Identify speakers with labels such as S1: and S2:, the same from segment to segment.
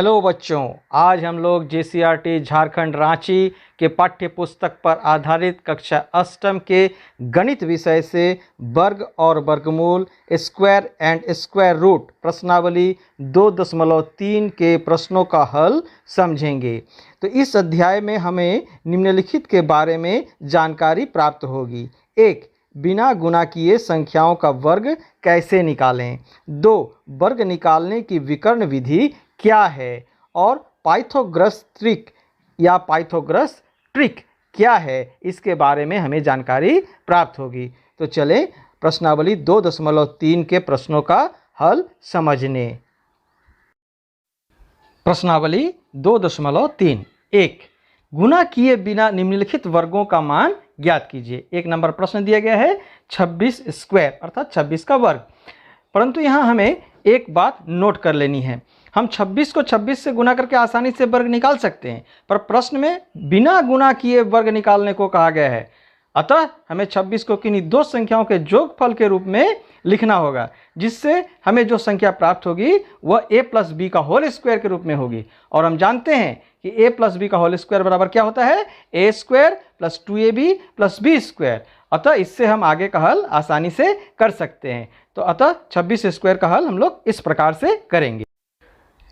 S1: Hello बच्चों, आज हम लोग JCRT झारखंड रांची के पाठ्य पुस्तक पर आधारित कक्षा अष्टम के गणित विषय से वर्ग और वर्गमूल, स्क्वायर एंड स्क्वायर रूट प्रश्नावली 2.3 के प्रश्नों का हल समझेंगे। तो इस अध्याय में हमें निम्नलिखित के बारे में जानकारी प्राप्त होगी। 1. बिना गुणा किए संख्याओं का वर्ग कैसे निकालें। 2. वर्ग निकालने की विकर्ण विधि क्या है और पाइथागोरस ट्रिक या पाइथागोरस ट्रिक क्या है, इसके बारे में हमें जानकारी प्राप्त होगी। तो चलें प्रश्नावली 2.3 के प्रश्नों का हल समझने। प्रश्नावली 2.3। 1. गुणा किए बिना निम्नलिखित वर्गों का मान ज्ञात कीजिए। 1 नंबर प्रश्न दिया गया है 26 स्क्वायर अर्थात 26 का वर्ग। परंतु यहाँ हमें एक बात नोट कर लेनी है। हम 26 को 26 से गुना करके आसानी से वर्ग निकाल सकते हैं, पर प्रश्न में बिना गुणा किए वर्ग निकालने को कहा गया है। अतः हमें 26 को किन्हीं दो संख्याओं के जोगफल के रूप में लिखना होगा, जिससे हमें जो संख्या प्राप्त होगी वह a प्लस बी का होल स्क्वायर के रूप में होगी। और हम जानते हैं कि a प्लस बी का होल स्क्वायर बराबर क्या होता है, a square plus 2ab plus B square. अतः इससे हम आगे का हल आसानी से कर सकते हैं। तो अतः 26 स्क्वायर का हल हम लोग इस प्रकार से करेंगे।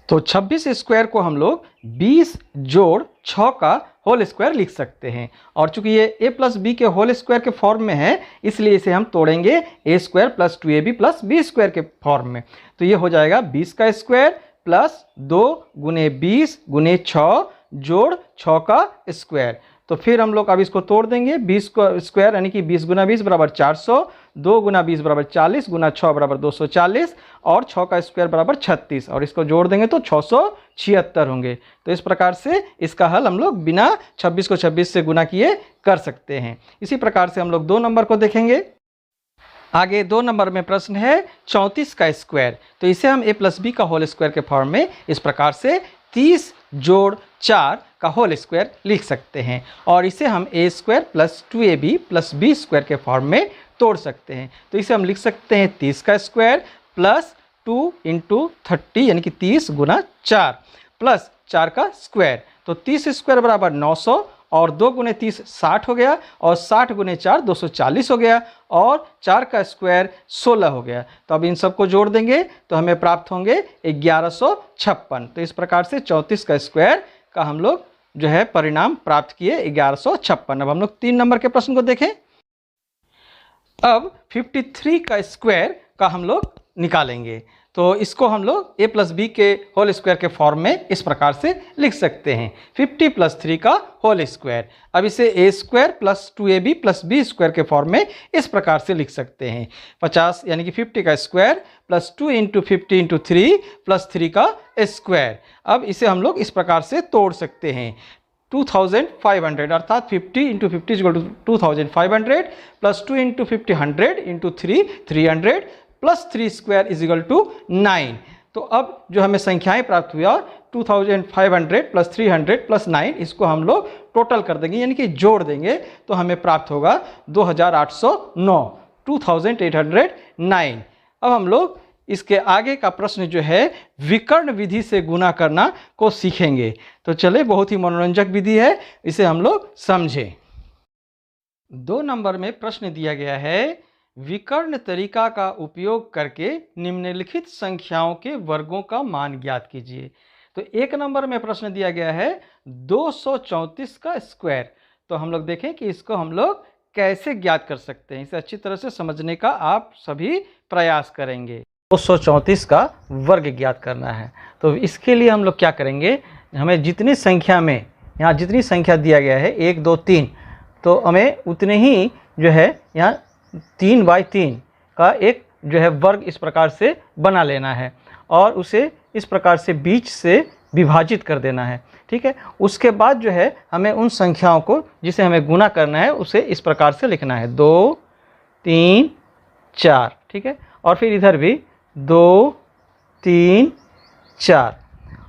S1: तो 26 स्क्वायर को हम लोग 20 जोड़ 6 का होल स्क्वायर लिख सकते हैं। और चूंकि ये a प्लस बी के होल स्क्वायर के फॉर्म में है, इसलिए इसे हम तोड़ेंगे a square plus 2ab plus B square के फॉर्म में। तो ये हो जाएगा 20 का स्क्वायर प्लस 2 गुने 20 गुने 6 जोड़ 6 का स्क्वायर। तो फिर हम लोग अब इसको तोड़ देंगे। 20 का स्क्वायर यानी कि 20 गुना 20 बराबर 400, 2 गुना 20 बराबर 40, गुना 6 बराबर 240 और 6 का स्क्वायर बराबर 36, और इसको जोड़ देंगे तो 676 होंगे। तो इस प्रकार से इसका हल हम लोग बिना 26 को 26 से गुना किए कर सकते हैं। इसी प्रकार से हम लोग 2 नंबर को देखेंगे। आगे 2 नंबर में प्रश्न है 34 का स्क्वायर। तो इसे हम a प्लस बी का होल स्क्वायर के फॉर्म में इस प्रकार से 30 जोड़ 4 का होल स्क्वायर लिख सकते हैं, और इसे हम a square plus 2ab plus B square के फॉर्म में तोड़ सकते हैं। तो इसे हम लिख सकते हैं 30 का स्क्वायर प्लस 2 इंटू 30 यानी कि 30 गुना 4 प्लस 4 का स्क्वायर। तो 30 स्क्वायर बराबर 900 और 2 गुने 30 60 हो गया, और 60 गुने 4 240 हो गया, और 4 का स्क्वायर 16 हो गया। तो अब इन सबको जोड़ देंगे तो हमें प्राप्त होंगे 1156। तो इस प्रकार से 34 का स्क्वायर का हम लोग जो है परिणाम प्राप्त किए 1156। अब हम लोग 3 नंबर के प्रश्न को देखें। अब 53 का स्क्वायर का हम लोग निकालेंगे। तो इसको हम लोग a प्लस बी के होल स्क्वायर के फॉर्म में इस प्रकार से लिख सकते हैं 50 प्लस 3 का होल स्क्वायर। अब इसे a square plus 2ab plus B square के फॉर्म में इस प्रकार से लिख सकते हैं 50 यानी कि 50 का square plus 2 into 50 into 3 plus 3 का स्क्वायर। अब इसे हम लोग इस प्रकार से तोड़ सकते हैं 2500 अर्थात 50 into 50 equal to 2500 plus 2 into 50 100 into 3 300 plus 3 square is equal to 9। तो अब जो हमें संख्याएं प्राप्त हुआ 2500 प्लस 300 प्लस 9, इसको हम लोग टोटल कर देंगे यानी कि जोड़ देंगे तो हमें प्राप्त होगा 2809 2809। अब हम लोग इसके आगे का प्रश्न जो है विकर्ण विधि से गुणा करना को सीखेंगे। तो चले, बहुत ही मनोरंजक विधि है, इसे हम लोग समझें। 2 नंबर में प्रश्न दिया गया है विकर्ण तरीका का उपयोग करके निम्नलिखित संख्याओं के वर्गों का मान ज्ञात कीजिए। तो 1 नंबर में प्रश्न दिया गया है 234 का स्क्वायर। तो हम लोग देखें कि इसको हम लोग कैसे ज्ञात कर सकते हैं। इसे अच्छी तरह से समझने का आप सभी प्रयास करेंगे। 234 का वर्ग ज्ञात करना है। तो इसके लिए हम लोग क्या करेंगे, हमें जितनी संख्या में यहाँ जितनी संख्या दिया गया है 1 2 3, तो हमें उतने ही जो है यहाँ 3 बाई 3 का एक जो है वर्ग इस प्रकार से बना लेना है, और उसे इस प्रकार से बीच से विभाजित कर देना है। ठीक है, उसके बाद जो है हमें उन संख्याओं को जिसे हमें गुना करना है उसे इस प्रकार से लिखना है 2 3 4। ठीक है, और फिर इधर भी 2 3 4,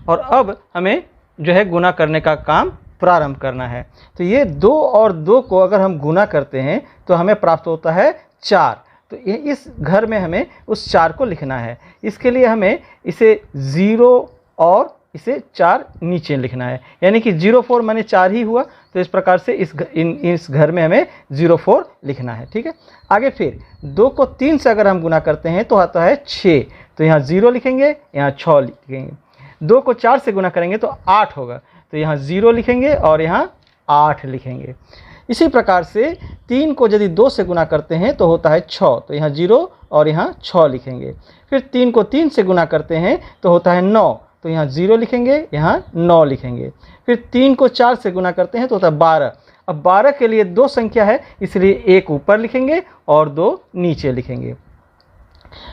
S1: और अब हमें जो है गुना करने का काम प्रारंभ करना है। तो ये 2 और 2 को अगर हम गुना करते हैं तो हमें प्राप्त होता है 4। तो इस घर में हमें उस 4 को लिखना है। इसके लिए हमें इसे 0 और इसे 4 नीचे लिखना है, यानी कि 04 माने 4 ही हुआ। तो इस प्रकार से इस घर में हमें 04 लिखना है। ठीक है, आगे फिर 2 को 3 से अगर हम गुना करते हैं तो आता है 6, तो यहाँ 0 लिखेंगे, यहाँ 6 लिखेंगे। 2 को 4 से गुना करेंगे तो 8 होगा, तो यहाँ 0 लिखेंगे और यहाँ 8 लिखेंगे। इसी प्रकार से 3 को यदि 2 से गुना करते हैं तो होता है 6, तो यहाँ 0 और यहाँ 6 लिखेंगे। फिर 3 को 3 से गुना करते हैं तो होता है 9, तो यहाँ 0 लिखेंगे, यहाँ 9 लिखेंगे। फिर 3 को 4 से गुना करते हैं तो होता है 12। अब 12 के लिए 2 संख्या है, इसलिए 1 ऊपर लिखेंगे और 2 नीचे लिखेंगे।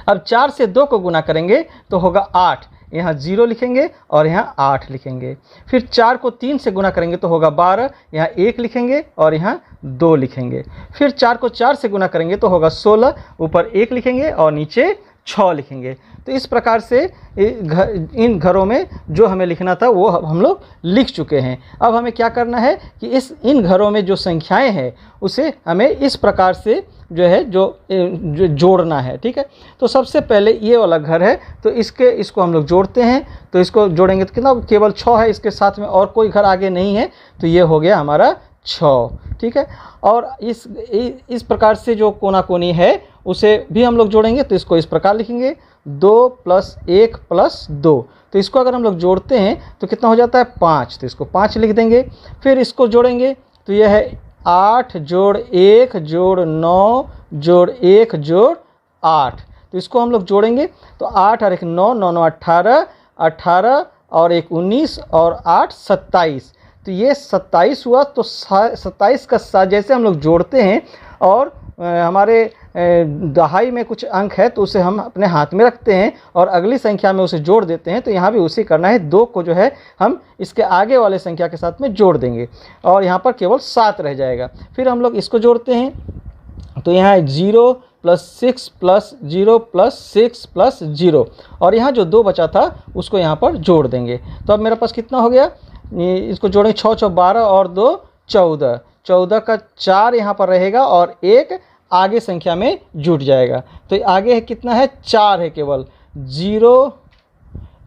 S1: अब 4 से 2 को गुना करेंगे तो होगा 8, यहाँ 0 लिखेंगे और यहाँ 8 लिखेंगे। फिर 4 को 3 से गुना करेंगे तो होगा 12, यहाँ 1 लिखेंगे और यहाँ 2 लिखेंगे। फिर 4 को 4 से गुना करेंगे तो होगा 16, ऊपर 1 लिखेंगे और नीचे 6 लिखेंगे। तो इस प्रकार से इन घरों में जो हमें लिखना था वो हम लोग लिख चुके हैं। अब हमें क्या करना है कि इन घरों में जो संख्याएं हैं उसे हमें इस प्रकार से जो है जो जोड़ना है। ठीक है, तो सबसे पहले ये वाला घर है, तो इसको हम लोग जोड़ते हैं। तो इसको जोड़ेंगे तो कितना, केवल 6 है, इसके साथ में और कोई घर आगे नहीं है, तो ये हो गया हमारा 6। ठीक है, और इस प्रकार से जो कोना कोनी है उसे भी हम लोग जोड़ेंगे। तो इसको इस प्रकार लिखेंगे 2 + 1 + 2। तो इसको अगर हम लोग जोड़ते हैं तो कितना हो जाता है 5, तो इसको 5 लिख देंगे। फिर इसको जोड़ेंगे तो यह है 8 + 1 + 9 + 1 + 8। तो इसको हम लोग जोड़ेंगे तो 8 और 1 9, 9 9 18, 18 और 1 19 और 8 27। तो ये 27 हुआ। तो 27 का 7 जैसे हम लोग जोड़ते हैं और हमारे दहाई में कुछ अंक है तो उसे हम अपने हाथ में रखते हैं और अगली संख्या में उसे जोड़ देते हैं। तो यहाँ भी उसी करना है, 2 को जो है हम इसके आगे वाले संख्या के साथ में जोड़ देंगे और यहाँ पर केवल 7 रह जाएगा। फिर हम लोग इसको जोड़ते हैं तो यहाँ 0 + 6 + 0 + 6 + 0 और यहाँ जो 2 बचा था उसको यहाँ पर जोड़ देंगे। तो अब मेरे पास कितना हो गया, इसको जोड़ेंगे 6 6 12 और 2 14, 14 का 4 यहाँ पर रहेगा और 1 आगे संख्या में जुट जाएगा। तो आगे है कितना है, 4 है केवल। 0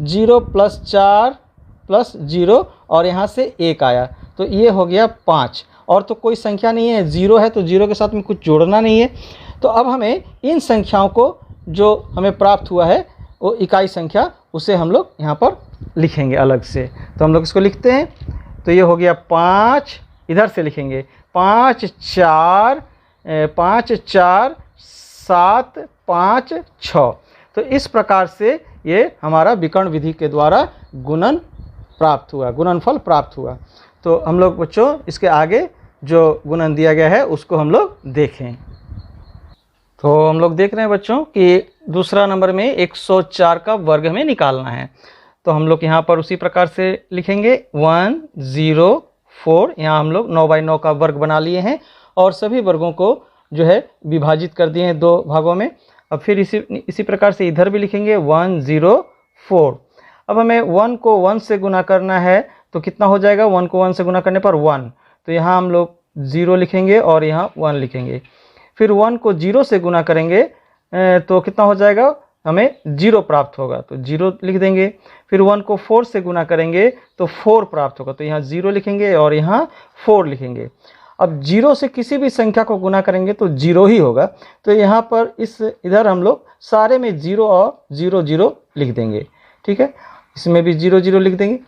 S1: 0 + 4 + 0 और यहाँ से 1 आया, तो ये हो गया 5। और तो कोई संख्या नहीं है, 0 है तो 0 के साथ में कुछ जोड़ना नहीं है। तो अब हमें इन संख्याओं को जो हमें प्राप्त हुआ है वो इकाई संख्या, उसे हम लोग यहाँ पर लिखेंगे अलग से। तो हम लोग इसको लिखते हैं, तो ये हो गया 5, इधर से लिखेंगे 5 4 5 4 7 5 6। तो इस प्रकार से ये हमारा विकर्ण विधि के द्वारा गुणन प्राप्त हुआ, गुणनफल प्राप्त हुआ। तो हम लोग बच्चों इसके आगे जो गुणन दिया गया है उसको हम लोग देखें। तो हम लोग देख रहे हैं बच्चों कि दूसरा नंबर में 104 का वर्ग हमें निकालना है। तो हम लोग यहाँ पर उसी प्रकार से लिखेंगे 104। यहाँ हम लोग 9 × 9 का वर्ग बना लिए हैं और सभी वर्गों को जो है विभाजित कर दिए हैं 2 भागों में। अब फिर इसी प्रकार से इधर भी लिखेंगे 104। अब हमें 1 को 1 से गुना करना है तो कितना हो जाएगा, 1 को 1 से गुना करने पर 1। तो यहाँ हम लोग 0 लिखेंगे और यहाँ 1 लिखेंगे। फिर 1 को 0 से गुना करेंगे तो कितना हो जाएगा, हमें 0 प्राप्त होगा, तो 0 लिख देंगे। फिर 1 को 4 से गुना करेंगे तो 4 प्राप्त होगा, तो यहाँ 0 लिखेंगे और यहाँ 4 लिखेंगे। अब 0 से किसी भी संख्या को गुना करेंगे तो 0 ही होगा, तो यहाँ पर इधर हम लोग सारे में 0 और 0 0 लिख देंगे। ठीक है, इसमें भी 0 0 लिख देंगे।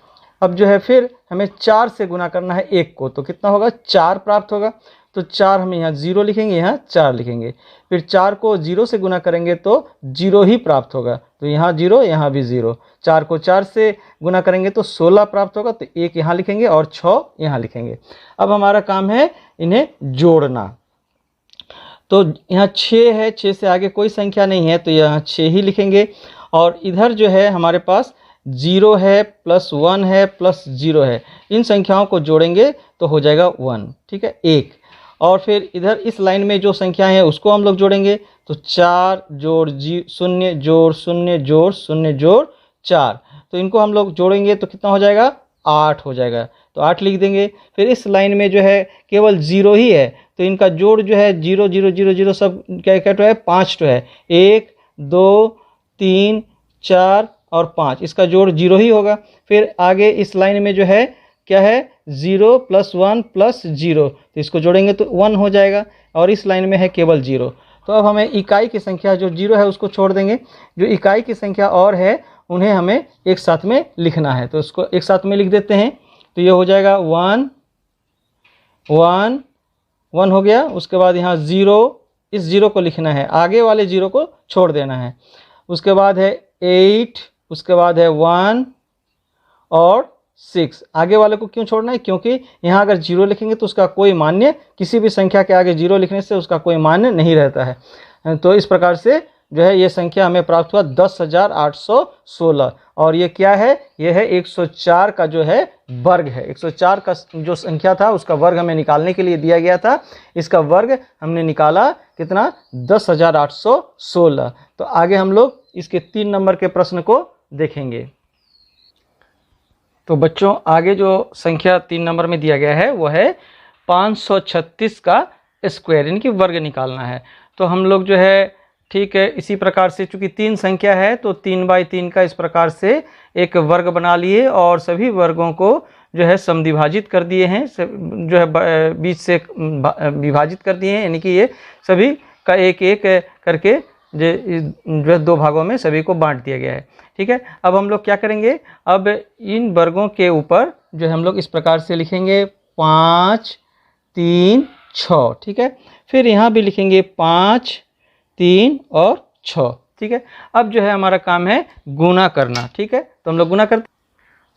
S1: अब जो है फिर हमें 4 से गुना करना है 1 को, तो कितना होगा, 4 प्राप्त होगा। तो 4 हम यहाँ 0 लिखेंगे, यहाँ 4 लिखेंगे। फिर 4 को 0 से गुना करेंगे तो 0 ही प्राप्त होगा, तो यहाँ 0 यहाँ भी 0। 4 को 4 से गुना करेंगे तो 16 प्राप्त होगा, तो 1 यहाँ लिखेंगे और 6 यहाँ लिखेंगे। अब हमारा काम है इन्हें जोड़ना। तो यहाँ 6 है, 6 से आगे कोई संख्या नहीं है तो यहाँ 6 ही लिखेंगे। और इधर जो है हमारे पास 0 है +1 है +0 है, इन संख्याओं को जोड़ेंगे तो हो जाएगा 1। ठीक है, 1। और फिर इधर इस लाइन में जो संख्याएं हैं उसको हम लोग जोड़ेंगे, तो 4 + 0 + 0 + 0 + 4। तो इनको हम लोग जोड़ेंगे तो कितना हो जाएगा, 8 हो जाएगा, तो 8 लिख देंगे। फिर इस लाइन में जो है केवल 0 ही है, तो इनका जोड़ जो है 0 0 0 0 सब क्या क्या तो है, 5 तो है, 1 2 3 4 और 5, इसका जोड़ 0 ही होगा। फिर आगे इस लाइन में जो है क्या है 0 + 1 + 0, तो इसको जोड़ेंगे तो 1 हो जाएगा, और इस लाइन में है केवल 0। तो अब हमें इकाई की संख्या जो 0 है उसको छोड़ देंगे, जो इकाई की संख्या और है उन्हें हमें एक साथ में लिखना है, तो उसको एक साथ में लिख देते हैं। तो ये हो जाएगा 1 1 1 हो गया। उसके बाद यहाँ 0, इस 0 को लिखना है, आगे वाले 0 को छोड़ देना है। उसके बाद है 8, उसके बाद है 1 और 6, आगे वाले को क्यों छोड़ना है, क्योंकि यहाँ अगर 0 लिखेंगे तो उसका कोई मान्य, किसी भी संख्या के आगे 0 लिखने से उसका कोई मान्य नहीं रहता है। तो इस प्रकार से जो है ये संख्या हमें प्राप्त हुआ 10,816, और ये क्या है, ये है 104 का जो है वर्ग है। 104 का जो संख्या था उसका वर्ग हमें निकालने के लिए दिया गया था, इसका वर्ग हमने निकाला कितना, 10,816। तो आगे हम लोग इसके 3 नंबर के प्रश्न को देखेंगे। तो बच्चों आगे जो संख्या 3 नंबर में दिया गया है वो है 536 का स्क्वायर, यानी कि वर्ग निकालना है। तो हम लोग जो है ठीक है इसी प्रकार से, चूंकि 3 संख्या है तो 3/3 का इस प्रकार से एक वर्ग बना लिए, और सभी वर्गों को जो है समद्विभाजित कर दिए हैं, जो है बीच से विभाजित कर दिए हैं, यानी कि ये सभी का एक एक करके जो है 2 भागों में सभी को बांट दिया गया है। ठीक है, अब हम लोग क्या करेंगे, अब इन वर्गों के ऊपर जो है हम लोग इस प्रकार से लिखेंगे 5 3 6। ठीक है, फिर यहाँ भी लिखेंगे 5 3 और 6। ठीक है, अब जो है हमारा काम है गुना करना। ठीक है, तो हम लोग गुना करते।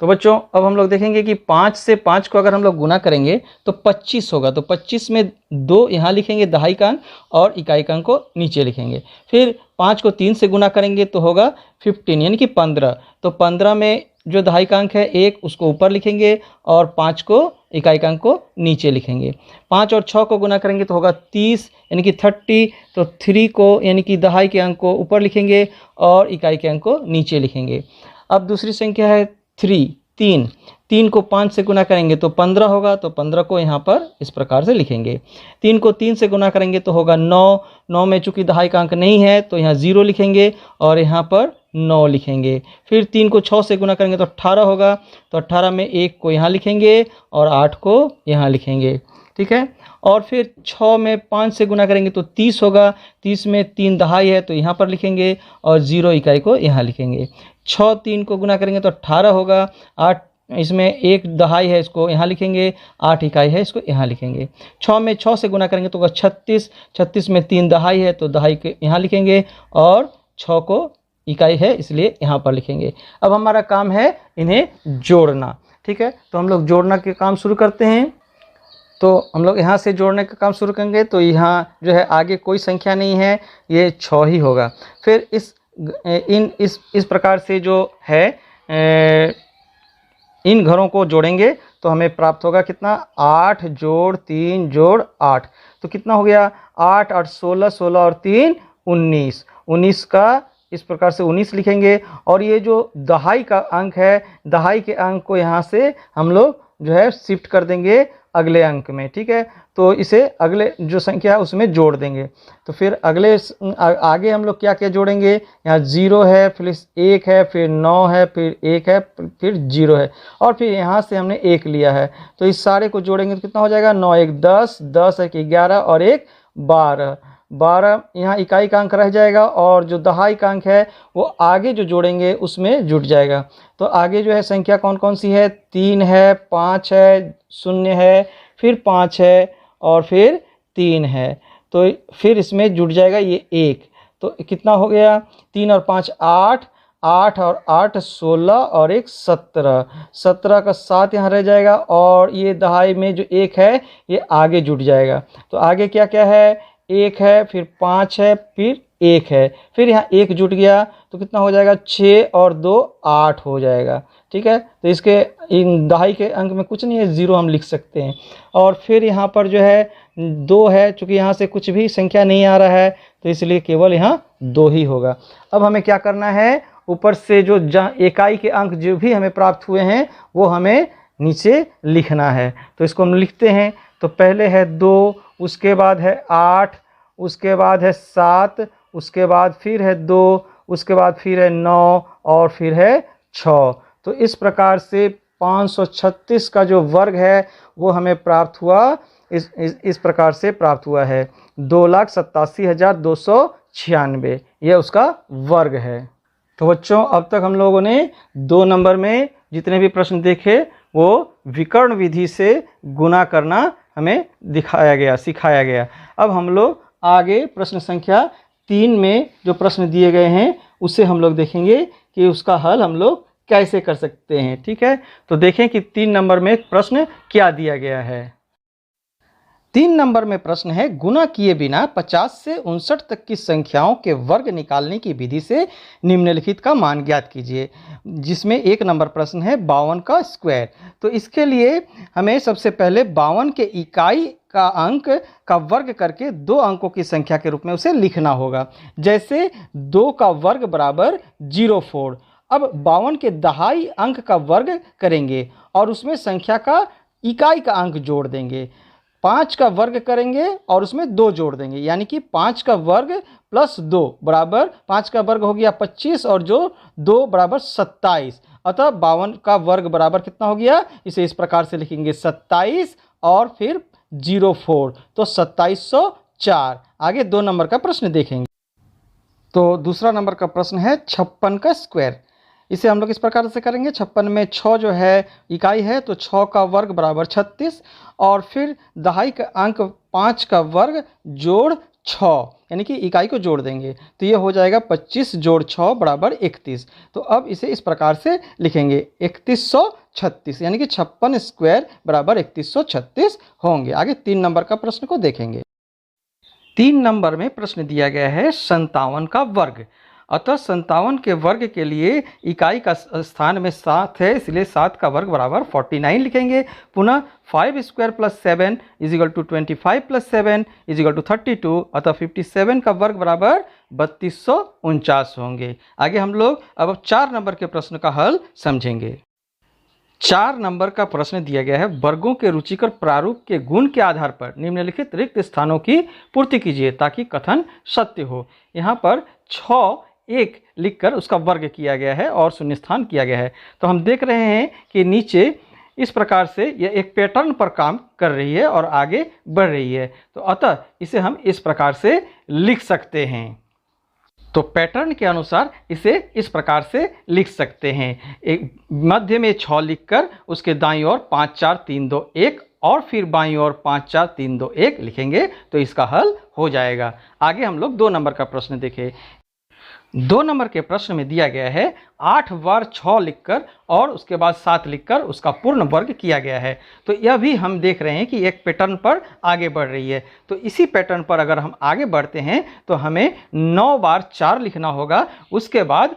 S1: तो बच्चों अब हम लोग देखेंगे कि 5 से 5 को अगर हम लोग गुना करेंगे तो 25 होगा। तो 25 में 2 यहाँ लिखेंगे दहाई का अंक, और इकाई का अंक को नीचे लिखेंगे। फिर 5 को 3 से गुना करेंगे तो होगा 15, यानी कि 15। तो 15 में जो दहाई का अंक है 1 उसको ऊपर लिखेंगे, और 5 को इकाई का अंक को नीचे लिखेंगे। 5 और 6 को गुना करेंगे तो होगा 30, यानी कि 30। तो 3 को यानी कि दहाई के अंक को ऊपर लिखेंगे, और इकाई के अंक को नीचे लिखेंगे। अब दूसरी संख्या है 3 को 5 से गुना करेंगे तो 15 होगा। तो 15 को यहाँ पर इस प्रकार से लिखेंगे। 3 को 3 से गुना करेंगे तो होगा 9 में चूंकि दहाई का अंक नहीं है तो यहाँ 0 लिखेंगे, और यहाँ पर 9 लिखेंगे। फिर 3 को 6 से गुना करेंगे तो 18 होगा। तो 18 में 1 को यहाँ लिखेंगे, और 8 को यहाँ लिखेंगे। ठीक है, और फिर 6 में 5 से गुना करेंगे तो 30 होगा। 30 में 3 दहाई है तो यहाँ पर लिखेंगे, और 0 इकाई को यहाँ लिखेंगे। 6 3 को गुना करेंगे तो 18 होगा। 8 इसमें 1 दहाई है, इसको यहाँ लिखेंगे। 8 इकाई है, इसको यहाँ लिखेंगे। 6 में 6 से गुना करेंगे तो होगा 36। 36 में 3 दहाई है तो दहाई के यहाँ लिखेंगे, और 6 को इकाई है इसलिए यहाँ पर लिखेंगे। अब हमारा काम है इन्हें जोड़ना। ठीक है, तो हम लोग जोड़ना के काम शुरू करते हैं। तो हम लोग यहाँ से जोड़ने का काम शुरू करेंगे तो यहाँ जो है आगे कोई संख्या नहीं है, ये 6 ही होगा। फिर इस प्रकार से जो है इन घरों को जोड़ेंगे तो हमें प्राप्त होगा कितना, 8 जोड़ 3 जोड़ 8। तो कितना हो गया, 8 8 16, 16 और 3 19। 19 का इस प्रकार से 19 लिखेंगे, और ये जो दहाई का अंक है, दहाई के अंक को यहाँ से हम लोग जो है शिफ्ट कर देंगे अगले अंक में। ठीक है, तो इसे अगले जो संख्या है उसमें जोड़ देंगे। तो फिर आगे हम लोग क्या क्या जोड़ेंगे, यहाँ 0 है, फिर 1 है, फिर 9 है, फिर 1 है, फिर 0 है, और फिर यहाँ से हमने 1 लिया है। तो इस सारे को जोड़ेंगे तो कितना हो जाएगा, 9 1 10, 10 1 11 और 1 12। 12 यहाँ इकाई का अंक रह जाएगा, और जो दहाई का अंक है वो आगे जो जोड़ेंगे उसमें जुट जाएगा। तो आगे जो है संख्या कौन कौन सी है, 3 है, 5 है, 0 है, फिर 5 है, और फिर 3 है। तो फिर इसमें जुट जाएगा ये 1। तो कितना हो गया, 3 और 5 8, 8 और 8 16 और 1 17। 17 का 7 यहाँ रह जाएगा, और ये दहाई में जो 1 है ये आगे जुट जाएगा। तो आगे क्या क्या है, 1 है, फिर 5 है, फिर 1 है, फिर यहाँ 1 जुट गया तो कितना हो जाएगा, 6 और 2 8 हो जाएगा। ठीक है, तो इसके इन दहाई के अंक में कुछ नहीं है, 0 हम लिख सकते हैं। और फिर यहाँ पर जो है 2 है, चूँकि यहाँ से कुछ भी संख्या नहीं आ रहा है तो इसलिए केवल यहाँ 2 ही होगा। अब हमें क्या करना है, ऊपर से जो इकाई के अंक जो भी हमें प्राप्त हुए हैं वो हमें नीचे लिखना है। तो इसको हम लिखते हैं। तो पहले है 2, उसके बाद है 8, उसके बाद है 7, उसके बाद फिर है 2, उसके बाद फिर है 9, और फिर है 6। तो इस प्रकार से 536 का जो वर्ग है वो हमें प्राप्त हुआ, इस प्रकार से प्राप्त हुआ है 2,87,296, यह उसका वर्ग है। तो बच्चों अब तक हम लोगों ने 2 नंबर में जितने भी प्रश्न देखे वो विकर्ण विधि से गुणा करना हमें सिखाया गया। अब हम लोग आगे प्रश्न संख्या 3 में जो प्रश्न दिए गए हैं उसे हम लोग देखेंगे कि उसका हल हम लोग कैसे कर सकते हैं। ठीक है, तो देखें कि 3 नंबर में प्रश्न क्या दिया गया है। 3 नंबर में प्रश्न है, गुणा किए बिना 50 से 59 तक की संख्याओं के वर्ग निकालने की विधि से निम्नलिखित का मान ज्ञात कीजिए। जिसमें 1 नंबर प्रश्न है 52 का स्क्वायर। तो इसके लिए हमें सबसे पहले 52 के इकाई का अंक का वर्ग करके 2 अंकों की संख्या के रूप में उसे लिखना होगा। जैसे 2 का वर्ग बराबर 04। अब 52 के दहाई अंक का वर्ग करेंगे और उसमें संख्या का इकाई का अंक जोड़ देंगे। 5 का वर्ग करेंगे और उसमें 2 जोड़ देंगे, यानी कि 5 का वर्ग प्लस 2 बराबर 5 का वर्ग हो गया 25 और जो 2 बराबर 27। अतः 52 का वर्ग बराबर कितना हो गया, इसे इस प्रकार से लिखेंगे 27 और फिर 04, तो 2704। आगे 2 नंबर का प्रश्न देखेंगे। तो दूसरा नंबर का प्रश्न है 56 का स्क्वायर। इसे हम लोग इस प्रकार से करेंगे, 56 में 6 जो है इकाई है, तो 6 का वर्ग बराबर 36 और फिर दहाई का अंक 5 का वर्ग जोड़ 6, यानी कि इकाई को जोड़ देंगे, तो ये हो जाएगा 25 जोड़ 6 बराबर 31। तो अब इसे इस प्रकार से लिखेंगे 3136, यानी कि 56 स्क्वायर बराबर 3136 होंगे। आगे 3 नंबर का प्रश्न को देखेंगे। 3 नंबर में प्रश्न दिया गया है 57 का वर्ग। अतः 57 के वर्ग के लिए इकाई का स्थान में 7 है, इसलिए 7 का वर्ग बराबर 49 लिखेंगे। पुनः 5 square plus 7 is equal to 25 plus 7 is equal to 32। अतः 57 का वर्ग बराबर 3249 होंगे। आगे हम लोग अब 4 नंबर के प्रश्न का हल समझेंगे। 4 नंबर का प्रश्न दिया गया है, वर्गों के रुचिकर प्रारूप के गुण के आधार पर निम्नलिखित रिक्त स्थानों की पूर्ति कीजिए ताकि कथन सत्य हो। यहाँ पर 6 1 लिखकर उसका वर्ग किया गया है और शून्य स्थान किया गया है। तो हम देख रहे हैं कि नीचे इस प्रकार से यह एक पैटर्न पर काम कर रही है और आगे बढ़ रही है। तो अतः इसे हम इस प्रकार से लिख सकते हैं। तो पैटर्न के अनुसार इसे इस प्रकार से लिख सकते हैं। एक मध्य में 6 लिखकर उसके दाईं ओर 5 4 3 2 1 और फिर बाईं ओर 5 4 3 2 1 लिखेंगे तो इसका हल हो जाएगा। आगे हम लोग 2 नंबर का प्रश्न देखें। 2 नंबर के प्रश्न में दिया गया है 8 बार 6 लिखकर और उसके बाद 7 लिखकर उसका पूर्ण वर्ग किया गया है। तो यह भी हम देख रहे हैं कि एक पैटर्न पर आगे बढ़ रही है। तो इसी पैटर्न पर अगर हम आगे बढ़ते हैं तो हमें 9 बार 4 लिखना होगा, उसके बाद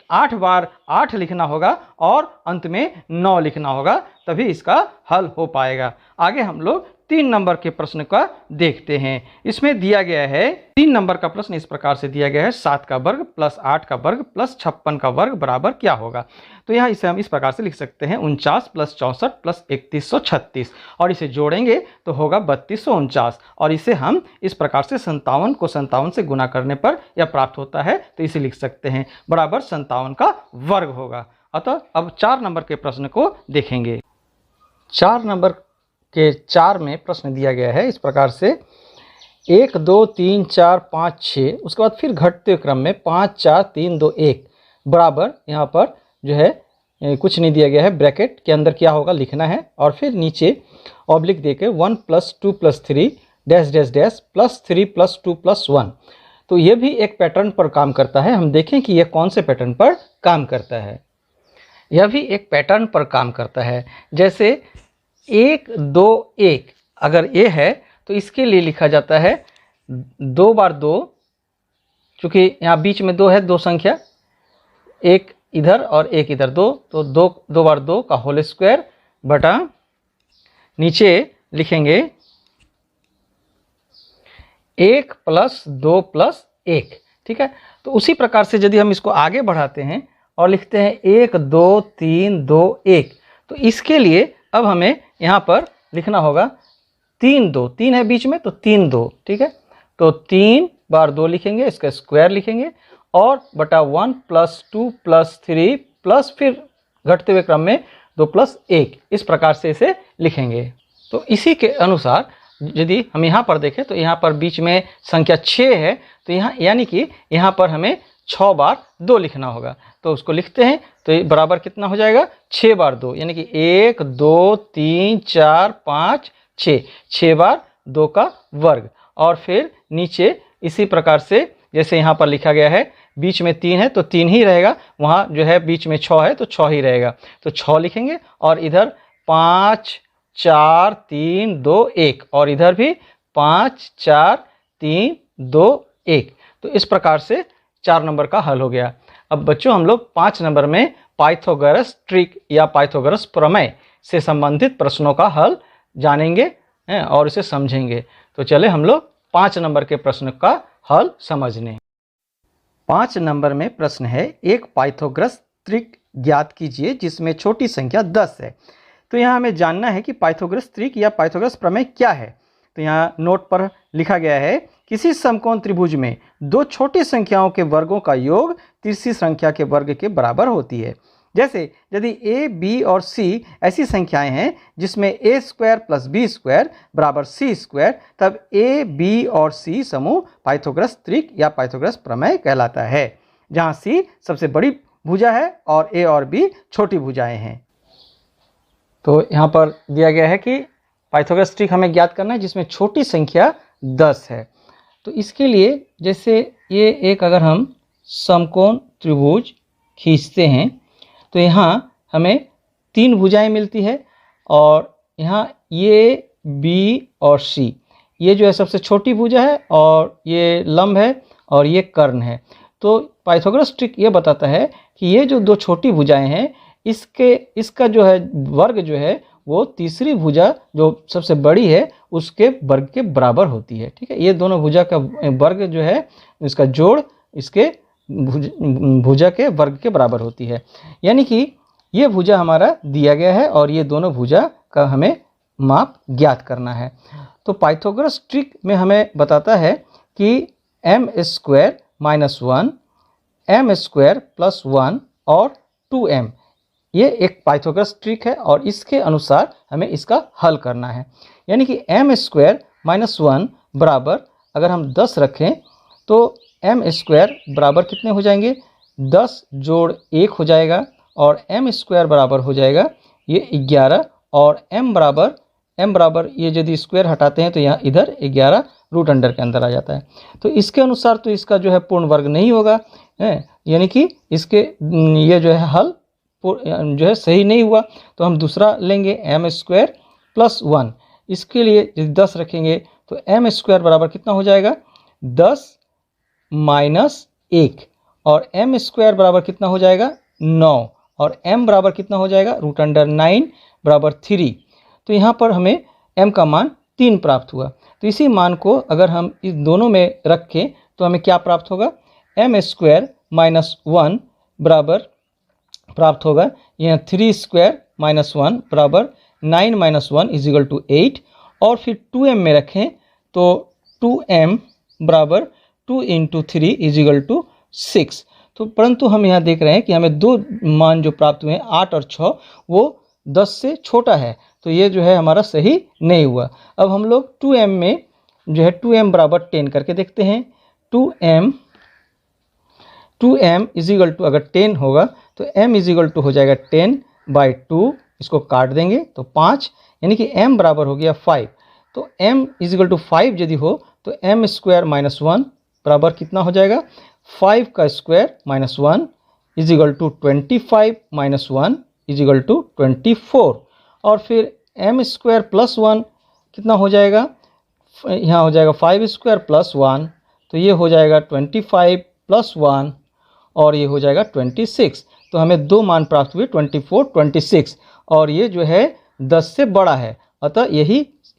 S1: 8 बार 8 लिखना होगा और अंत में 9 लिखना होगा, तभी इसका हल हो पाएगा। आगे हम लोग 3 नंबर के प्रश्न का देखते हैं। इसमें दिया गया है 3 नंबर का प्रश्न इस प्रकार से दिया गया है 7 का वर्ग प्लस 8 का वर्ग प्लस 56 का वर्ग बराबर क्या होगा। तो यहाँ इसे हम इस प्रकार से लिख सकते हैं 49 प्लस 64 प्लस 3136 और इसे जोड़ेंगे तो होगा 3249 और इसे हम इस प्रकार से 57 को 57 से गुना करने पर यह प्राप्त होता है, तो इसे लिख सकते हैं बराबर 57 का वर्ग होगा। अतः अब 4 नंबर के प्रश्न को देखेंगे। 4 नंबर के 4 में प्रश्न दिया गया है इस प्रकार से 1 2 3 4 5 6, उसके बाद फिर घटते क्रम में 5 4 3 2 1 बराबर, यहाँ पर जो है कुछ नहीं दिया गया है, ब्रैकेट के अंदर क्या होगा लिखना है और फिर नीचे ऑब्लिक देके 1 plus 2 plus 3 dash dash dash plus 3 plus 2 plus 1। तो ये भी एक पैटर्न पर काम करता है। हम देखें कि यह कौन से पैटर्न पर काम करता है। यह भी एक पैटर्न पर काम करता है। जैसे 1 2 1 अगर ये है तो इसके लिए लिखा जाता है 2 बार 2, चूँकि यहाँ बीच में 2 है, 2 संख्या, एक इधर और एक इधर 2, तो 2 बार 2 का होल स्क्वायर बटा नीचे लिखेंगे 1 प्लस 2 प्लस 1। ठीक है, तो उसी प्रकार से यदि हम इसको आगे बढ़ाते हैं और लिखते हैं 1 2 3 2 1, तो इसके लिए अब हमें यहाँ पर लिखना होगा 3 2, 3 है बीच में तो 3 2। ठीक है, तो 3 बार 2 लिखेंगे, इसका स्क्वायर लिखेंगे और बटा 1 प्लस 2 प्लस 3 प्लस फिर घटते हुए क्रम में 2 प्लस 1, इस प्रकार से इसे लिखेंगे। तो इसी के अनुसार यदि हम यहाँ पर देखें तो यहाँ पर बीच में संख्या 6 है, तो यहाँ यानी कि यहाँ पर हमें 6 बार 2 लिखना होगा। तो उसको लिखते हैं, तो ये बराबर कितना हो जाएगा, 6 बार 2, यानी कि 1 2 3 4 5 6, 6 बार 2 का वर्ग। और फिर नीचे इसी प्रकार से जैसे यहाँ पर लिखा गया है, बीच में 3 है तो 3 ही रहेगा, वहाँ जो है बीच में 6 है तो 6 ही रहेगा, तो 6 लिखेंगे। और इधर 5 4 3 2 1, और इधर भी 5 4 3 2 1। तो इस प्रकार से 4 नंबर का हल हो गया। अब बच्चों हम लोग 5 नंबर में पाइथागोरस ट्रिक या पाइथागोरस प्रमेय से संबंधित प्रश्नों का हल जानेंगे और इसे समझेंगे। तो चले हम लोग 5 नंबर के प्रश्न का हल समझने। 5 नंबर में प्रश्न है, एक पाइथागोरस त्रिक ज्ञात कीजिए जिसमें छोटी संख्या 10 है। तो यहाँ हमें जानना है कि पाइथागोरस त्रिक या पाइथागोरस प्रमेय क्या है। तो यहाँ नोट पर लिखा गया है, किसी समकोण त्रिभुज में 2 छोटी संख्याओं के वर्गों का योग तीसरी संख्या के वर्ग के बराबर होती है। जैसे यदि a, b और c ऐसी संख्याएं हैं जिसमें a² + b² बराबर c², तब a, b और c समूह पाइथागोरस त्रिक या पाइथागोरस प्रमेय कहलाता है, जहां c सबसे बड़ी भुजा है और a और b छोटी भुजाएं हैं। तो यहाँ पर दिया गया है कि पाइथागोरस ट्रिक हमें ज्ञात करना है जिसमें छोटी संख्या 10 है। तो इसके लिए जैसे ये एक अगर हम समकोण त्रिभुज खींचते हैं तो यहाँ हमें 3 भुजाएं मिलती है, और यहाँ ये B और C, ये जो है सबसे छोटी भुजा है और ये लंब है और ये कर्ण है। तो पाइथागोरस ट्रिक ये बताता है कि ये जो 2 छोटी भुजाएं हैं इसका जो है वर्ग जो है वो तीसरी भुजा जो सबसे बड़ी है उसके वर्ग के बराबर होती है। ठीक है, ये दोनों भुजा का वर्ग जो है इसका जोड़ इसके भुजा के वर्ग के बराबर होती है। यानी कि ये भुजा हमारा दिया गया है और ये दोनों भुजा का हमें माप ज्ञात करना है। तो पाइथागोरस ट्रिक में हमें बताता है कि m² - 1, m² + 1 और 2m, ये एक पाइथागोरस ट्रिक है और इसके अनुसार हमें इसका हल करना है। यानी कि m² - 1 बराबर अगर हम 10 रखें तो m² बराबर कितने हो जाएंगे, 10 जोड़ 1 हो जाएगा, और m² बराबर हो जाएगा ये 11, और m बराबर ये यदि स्क्वायर हटाते हैं तो यहाँ इधर 11 रूट अंडर के अंदर आ जाता है। तो इसके अनुसार तो इसका जो है पूर्ण वर्ग नहीं होगा, यानी कि इसके ये जो है हल जो है सही नहीं हुआ। तो हम दूसरा लेंगे m² + 1। इसके लिए यदि 10 रखेंगे तो m² बराबर कितना हो जाएगा, 10 - 1, और m² बराबर कितना हो जाएगा, 9, और m बराबर कितना हो जाएगा, √9 बराबर 3। तो यहाँ पर हमें m का मान 3 प्राप्त हुआ। तो इसी मान को अगर हम इस दोनों में रखें तो हमें क्या प्राप्त होगा, m² - 1 बराबर प्राप्त होगा यहाँ 3² - 1 बराबर 9 - 1 = 8, और फिर 2m में रखें तो 2m बराबर 2 × 3 = 6। तो परंतु हम यहाँ देख रहे हैं कि हमें 2 मान जो प्राप्त हुए हैं 8 और 6 वो 10 से छोटा है, तो ये जो है हमारा सही नहीं हुआ। अब हम लोग 2m में जो है 2m बराबर 10 करके देखते हैं। 2m = अगर 10 होगा तो m = हो जाएगा 10/2, इसको काट देंगे तो 5, यानी कि m बराबर हो गया 5। तो m = 5 यदि हो तो m² - 1 बराबर कितना हो जाएगा, 5 का स्क्वायर - 1 = 25 - 1 = 24, और फिर m² + 1 कितना हो जाएगा, यहाँ हो जाएगा 5² + 1, तो ये हो जाएगा 25 + 1, और ये हो जाएगा 26। तो हमें 2 मान प्राप्त हुए 24, 26, और ये जो है 10 से बड़ा है, अतः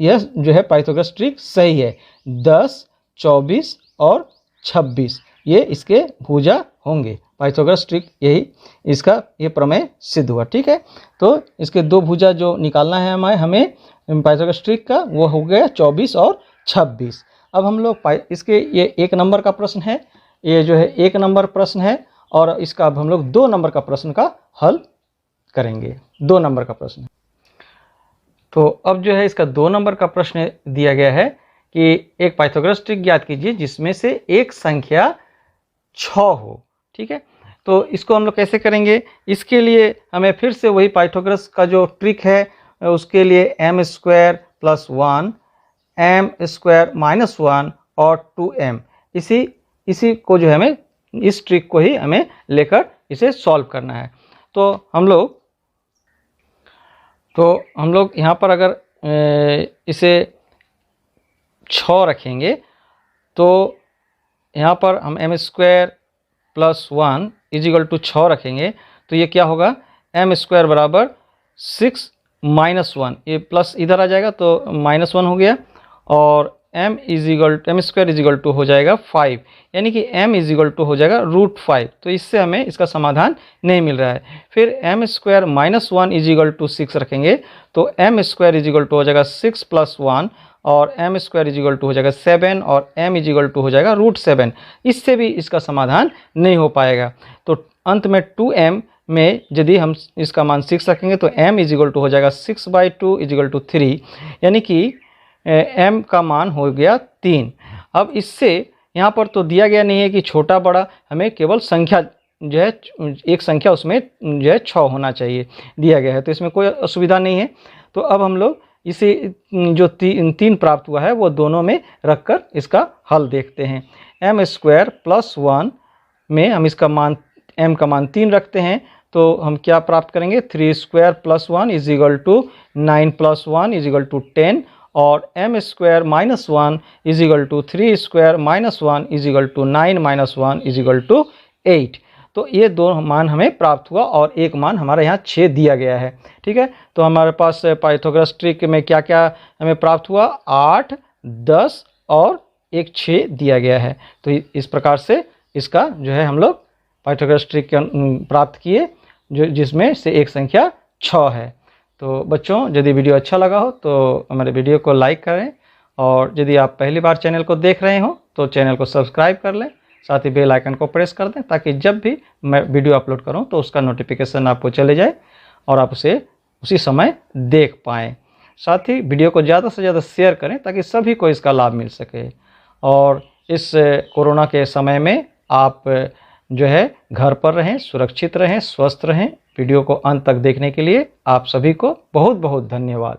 S1: यह जो है पाइथागोरस ट्रिक सही है। 10, 24 और 26 ये इसके भुजा होंगे। पाइथागोरस ट्रिक यही इसका ये प्रमेय सिद्ध हुआ। ठीक है, तो इसके 2 भुजा जो निकालना है हमें पाइथागोरस ट्रिक का, वो हो गया 24 और 26। अब हम लोग इसके ये 1 नंबर का प्रश्न है, ये जो है 1 नंबर प्रश्न है और इसका अब हम लोग 2 नंबर का प्रश्न का हल करेंगे। 2 नंबर का प्रश्न। तो अब जो है इसका 2 नंबर का प्रश्न दिया गया है कि एक पाइथागोरस ट्रिक ज्ञात कीजिए जिसमें से एक संख्या 6 हो। ठीक है, तो इसको हम लोग कैसे करेंगे? इसके लिए हमें फिर से वही पाइथागोरस का जो ट्रिक है उसके लिए m² + 1, m² - 1 और 2m, इसी को जो है हमें, इस ट्रिक को ही हमें लेकर इसे सॉल्व करना है। तो हम लोग यहाँ पर अगर इसे 6 रखेंगे तो यहाँ पर हम m² + 1 = 6 रखेंगे तो ये क्या होगा? m² = 6 - 1, ये प्लस इधर आ जाएगा तो -1 हो गया और m² हो जाएगा 5, यानी कि m हो जाएगा √5। तो इससे हमें इसका समाधान नहीं मिल रहा है। फिर m² - 1 = 6 रखेंगे तो m² हो जाएगा 6 + 1 और m² हो जाएगा 7 और m हो जाएगा √7। इससे भी इसका समाधान नहीं हो पाएगा। तो अंत में 2m में यदि हम इसका मान 6 रखेंगे तो m हो जाएगा 6/2 = 3, यानी कि m का मान हो गया 3। अब इससे यहाँ पर तो दिया गया नहीं है कि छोटा बड़ा, हमें केवल संख्या जो है, एक संख्या उसमें जो है 6 होना चाहिए दिया गया है, तो इसमें कोई असुविधा नहीं है। तो अब हम लोग इसे जो 3 प्राप्त हुआ है वो दोनों में रखकर इसका हल देखते हैं। m² + 1 में हम इसका मान, m का मान 3 रखते हैं तो हम क्या प्राप्त करेंगे? 3² + 1 = 9 + 1 = 10 और m² - 1 = 3² - 1 = 9 - 1 = 8। तो ये 2 मान हमें प्राप्त हुआ और एक मान हमारे यहाँ 6 दिया गया है। ठीक है, तो हमारे पास पाइथागोरस ट्रिक में क्या क्या हमें प्राप्त हुआ? 8, 10 और एक 6 दिया गया है। तो इस प्रकार से इसका जो है हम लोग पाइथागोरस ट्रिक प्राप्त किए, जो जिसमें से एक संख्या 6 है। तो बच्चों, यदि वीडियो अच्छा लगा हो तो हमारे वीडियो को लाइक करें और यदि आप पहली बार चैनल को देख रहे हो तो चैनल को सब्सक्राइब कर लें, साथ ही बेल आइकन को प्रेस कर दें ताकि जब भी मैं वीडियो अपलोड करूं तो उसका नोटिफिकेशन आपको चले जाए और आप उसे उसी समय देख पाएँ। साथ ही वीडियो को ज़्यादा से ज़्यादा शेयर करें ताकि सभी को इसका लाभ मिल सके। और इस कोरोना के समय में आप जो है घर पर रहें, सुरक्षित रहें, स्वस्थ रहें। वीडियो को अंत तक देखने के लिए आप सभी को बहुत बहुत धन्यवाद।